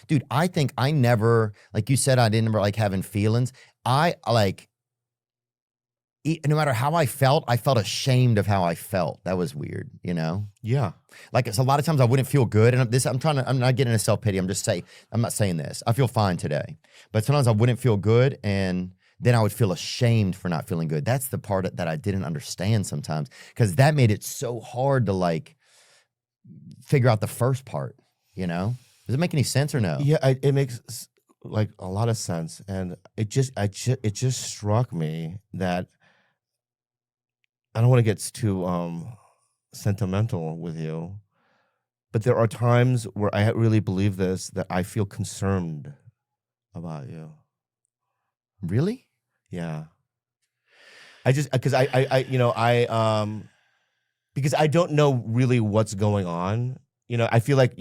Dude, I think I never, like you said, I didn't ever like having feelings. I like, no matter how I felt ashamed of how I felt. That was weird, you know? Yeah. Like it's a lot of times I wouldn't feel good. And I'm not getting into self-pity. I'm not saying this. I feel fine today. But sometimes I wouldn't feel good. And then I would feel ashamed for not feeling good. That's the part that I didn't understand sometimes. Because that made it so hard to like figure out the first part, you know? Does it make any sense or no? Yeah, it makes like a lot of sense. And it just struck me that I don't want to get too sentimental with you, but there are times where I really believe this, that I feel concerned about you. Really? Yeah. I just because because I don't know really what's going on. You know, I feel like,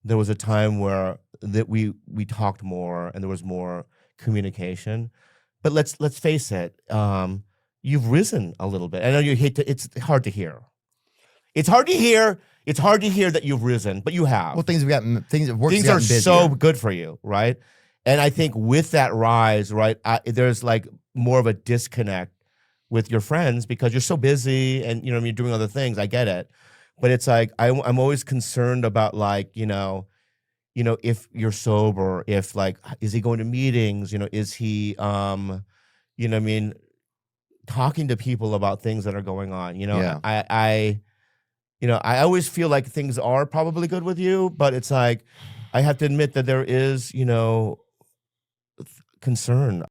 there was a time where that we talked more and there was more communication. But let's face it, you've risen a little bit. I know you hate to, it's hard to hear. It's hard to hear. It's hard to hear that you've risen, but you have. Well, things Things are so good for you, right? And I think with that rise, right, there's like more of a disconnect with your friends because you're so busy and you're doing other things. I get it, but it's like I'm always concerned about like if you're sober, if like is he going to meetings? Is he talking to people about things that are going on? Yeah. I always feel like things are probably good with you, but it's like I have to admit that there is concern.